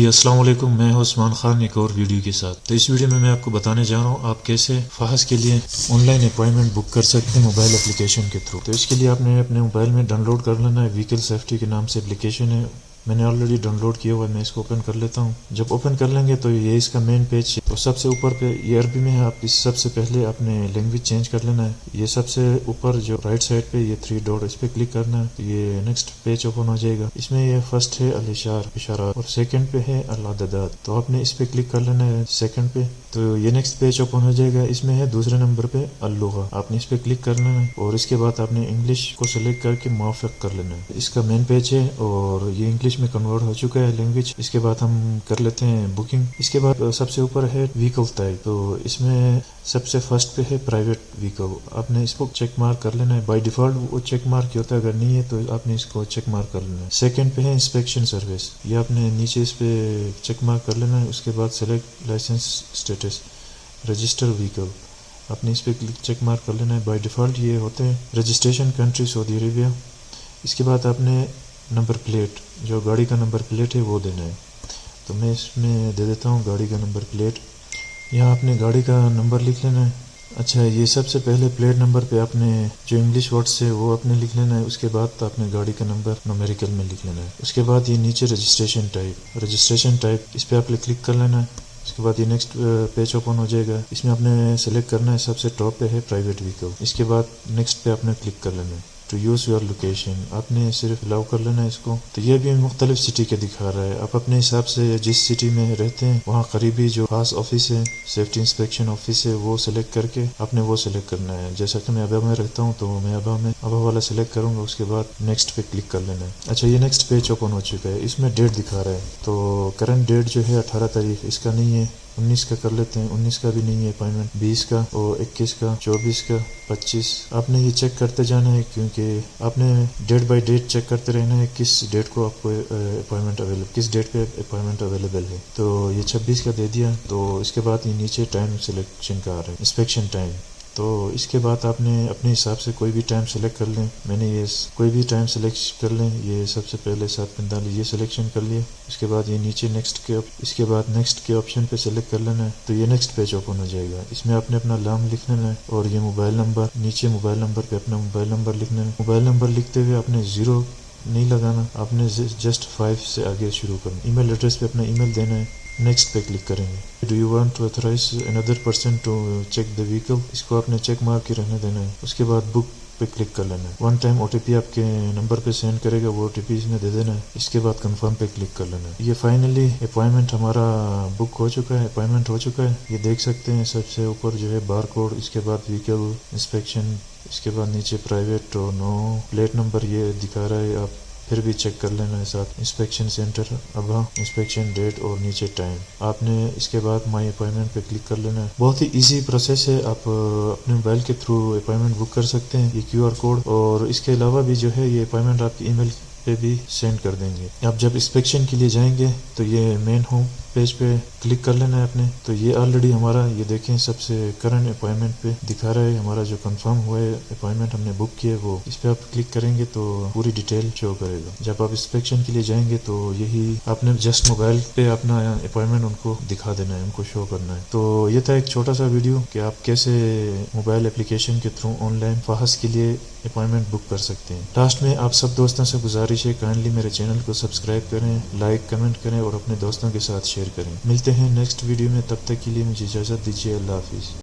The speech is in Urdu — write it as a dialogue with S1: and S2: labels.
S1: السلام علیکم، میں ہوں عثمان خان ایک اور ویڈیو کے ساتھ۔ تو اس ویڈیو میں آپ کو بتانے جا رہا ہوں آپ کیسے فحص کے لیے آن لائن اپوائنٹمنٹ بک کر سکتے ہیں موبائل اپلیکیشن کے تھرو۔ تو اس کے لیے آپ نے اپنے موبائل میں ڈاؤن لوڈ کر لینا ہے، وہیکل سیفٹی کے نام سے اپلیکیشن ہے، میں نے آلریڈی ڈاؤن لوڈ کیا ہوا ہے، میں اس کو اوپن کر لیتا ہوں۔ جب اوپن کر لیں گے تو یہ اس کا مین پیج ہے، تو سب سے اوپر پہ یہ عربی میں ہے، آپ اس سب سے پہلے اپنے لینگویج چینج کر لینا ہے۔ یہ سب سے اوپر جو رائٹ سائڈ پہ یہ 3 ڈاٹ، اس پہ کلک کرنا ہے، تو یہ نیکسٹ پیج اوپن ہو جائے گا۔ اس میں یہ فرسٹ ہے اشارات اور سیکنڈ پہ ہے العددات، تو آپ نے اس پہ کلک کر لینا ہے سیکنڈ پہ، تو یہ نیکسٹ پیج اوپن ہو جائے گا۔ اس میں ہے دوسرے نمبر پہ اللغہ، آپ نے اس پہ کلک کر لینا ہے اور اس کے بعد آپ نے انگلش کو سلیکٹ کر کے موافق کر لینا ہے۔ اس کا مین پیج ہے اور یہ انگلش میں کنورٹ ہو چکا ہے لینگویج۔ اس کے بعد ہم کر لیتے ہیں بکنگ۔ اس کے بعد سب سے اوپر ہے وہیکل ٹائپ، تو اس میں سب سے فرسٹ پہ ہے پرائیویٹ وہیکل، آپ نے اس کو چیک مارک کر لینا ہے۔ بائی ڈیفالٹ وہ چیک مارک ہوتا ہے، اگر نہیں ہے تو آپ نے اس کو چیک مارک کر لینا ہے۔ سیکنڈ پہ ہے انسپیکشن سروس، یہ آپ نے نیچے اس پہ چیک مارک کر لینا ہے۔ اس کے بعد select licence status register vehicle, آپ نے اس پہ چیک مارک کر لینا ہے۔ بائی ڈیفالٹ یہ ہوتے ہیں رجسٹریشن کنٹری سعودی عربیہ۔ اس کے بعد آپ نے نمبر پلیٹ، جو گاڑی کا نمبر پلیٹ ہے وہ دینا ہے، تو میں اس میں دے دیتا ہوں گاڑی کا نمبر پلیٹ۔ یہاں آپ نے گاڑی کا نمبر لکھ لینا ہے۔ اچھا، یہ سب سے پہلے پلیٹ نمبر پہ آپ نے جو انگلش ورڈس ہے وہ آپ نے لکھ لینا ہے، اس کے بعد آپ نے گاڑی کا نمبر نومیریکل میں لکھ لینا ہے۔ اس کے بعد یہ نیچے رجسٹریشن ٹائپ، اس پہ آپ نے کلک کر لینا ہے۔ اس کے بعد یہ نیکسٹ پیج اوپن ہو جائے گا، اس میں آپ نے سلیکٹ کرنا ہے، سب سے ٹاپ پہ ہے پرائیویٹ وہیکل۔ اس کے بعد نیکسٹ پہ آپ نے کلک کر لینا ہے۔ ٹو یوز یور لوکیشن، آپ نے صرف الاؤ کر لینا ہے اس کو۔ تو یہ بھی مختلف سٹی کے دکھا رہا ہے، آپ اپنے حساب سے جس سٹی میں رہتے ہیں وہاں قریبی جو خاص آفس ہے، سیفٹی انسپیکشن آفس ہے، وہ سلیکٹ کر کے آپ نے وہ سلیکٹ کرنا ہے۔ جیسا کہ میں ابا میں رہتا ہوں تو میں ابا والا سلیکٹ کروں گا، اس کے بعد نیکسٹ پہ کلک کر لینا ہے۔ اچھا، یہ نیکسٹ پیج اوپن ہو چکا ہے، اس میں ڈیٹ دکھا رہا ہے، تو کرنٹ ڈیٹ جو ہے 18 تاریخ، اس کا نہیں ہے، 19 کا کر لیتے ہیں، 19 کا بھی نہیں ہے اپائنٹمنٹ، 20 کا اور 21 کا، 24 کا، 25۔ آپ نے یہ چیک کرتے جانا ہے کیونکہ آپ نے ڈیٹ بائی ڈیٹ چیک کرتے رہنا ہے کس ڈیٹ کو آپ کو اپائنٹمنٹ اویلیبل، کس ڈیٹ پہ اپائنٹمنٹ اویلیبل ہے۔ تو یہ 26 کا دے دیا، تو اس کے بعد یہ نیچے ٹائم سلیکشن کا آ رہا ہے، انسپیکشن ٹائم، تو اس کے بعد آپ نے اپنے حساب سے کوئی بھی ٹائم سلیکٹ کر لیں۔ میں نے یہ کوئی بھی ٹائم سلیکٹ کر لیں، یہ سب سے پہلے 7:45 یہ سلیکشن کر لیا۔ اس کے بعد یہ نیچے اس کے بعد نیکسٹ کے آپشن پہ سلیکٹ کر لینا ہے، تو یہ نیکسٹ پیج اوپن ہو جائے گا۔ اس میں آپ نے اپنا نام لکھ لینا ہے اور یہ موبائل نمبر، نیچے موبائل نمبر پہ اپنا موبائل نمبر لکھنا ہے۔ موبائل نمبر لکھتے ہوئے آپ نے 0 نہیں لگانا، آپ نے جسٹ 5 سے آگے شروع کرنا۔ ای میل ایڈریس پہ اپنا ای میل دینا ہے، نیکسٹ پہ کلک کریں گے۔ Do you want to authorise another person to check the vehicle, اس کو آپ نے چیک مارک کے رہنے دینا ہے۔ اس کے بعد بک پہ کلک کر لینا ہے۔ 1 ٹائم OTP آپ کے نمبر پہ سینڈ کرے گا، وہ OTP اس میں دے دینا ہے۔ اس کے بعد کنفرم پہ کلک کر لینا ہے۔ یہ فائنلی اپوائنٹمنٹ ہمارا بک ہو چکا ہے، اپوائنٹمنٹ ہو چکا ہے، یہ دیکھ سکتے ہیں سب سے اوپر جو ہے بار کوڈ، اس کے بعد وہیکل انسپیکشن، اس کے بعد نیچے پرائیویٹ اور نو پلیٹ نمبر یہ دکھا رہا ہے، آپ پھر بھی چیک کر لینا ہے ساتھ، inspection centre Abha, inspection date اور نیچے ٹائم۔ آپ نے اس کے بعد مائی اپوائنٹمنٹ پہ کلک کر لینا ہے۔ بہت ہی ایزی پروسیس ہے، آپ اپنے موبائل کے تھرو اپوائنٹمنٹ بک کر سکتے ہیں۔ یہ QR کوڈ اور اس کے علاوہ بھی جو ہے یہ اپوائنٹمنٹ آپ کی ای میل پہ بھی سینڈ کر دیں گے۔ آپ جب انسپیکشن کے لیے جائیں گے تو یہ مین ہوم پیج پہ کلک کر لینا ہے اپنے، تو یہ آلریڈی ہمارا یہ دیکھیں سب سے کرنٹ اپوائنٹمنٹ پہ دکھا رہا ہے، ہمارا جو کنفرم ہوا ہے اپوائنٹمنٹ ہم نے بک کیا ہے وہ، اس پہ آپ کلک کریں گے تو پوری ڈیٹیل شو کرے گا۔ جب آپ انسپیکشن کے لیے جائیں گے تو یہی آپ نے جسٹ موبائل پہ اپنا اپوائنٹمنٹ ان کو دکھا دینا ہے، ان کو شو کرنا ہے۔ تو یہ تھا ایک چھوٹا سا ویڈیو کہ آپ کیسے موبائل اپلیکیشن کے تھرو آن لائن فحص کے لیے اپوائنٹمنٹ بک کر سکتے ہیں۔ لاسٹ میں آپ سب دوستوں سے گزارش ہے کائنڈلی میرے چینل کو سبسکرائب کریں، لائک کمنٹ کریں اور اپنے دوستوں کے ساتھ شیئر کریں۔ ملتے ہیں نیکسٹ ویڈیو میں، تب تک کے لیے مجھے اجازت دیجیے، اللہ حافظ۔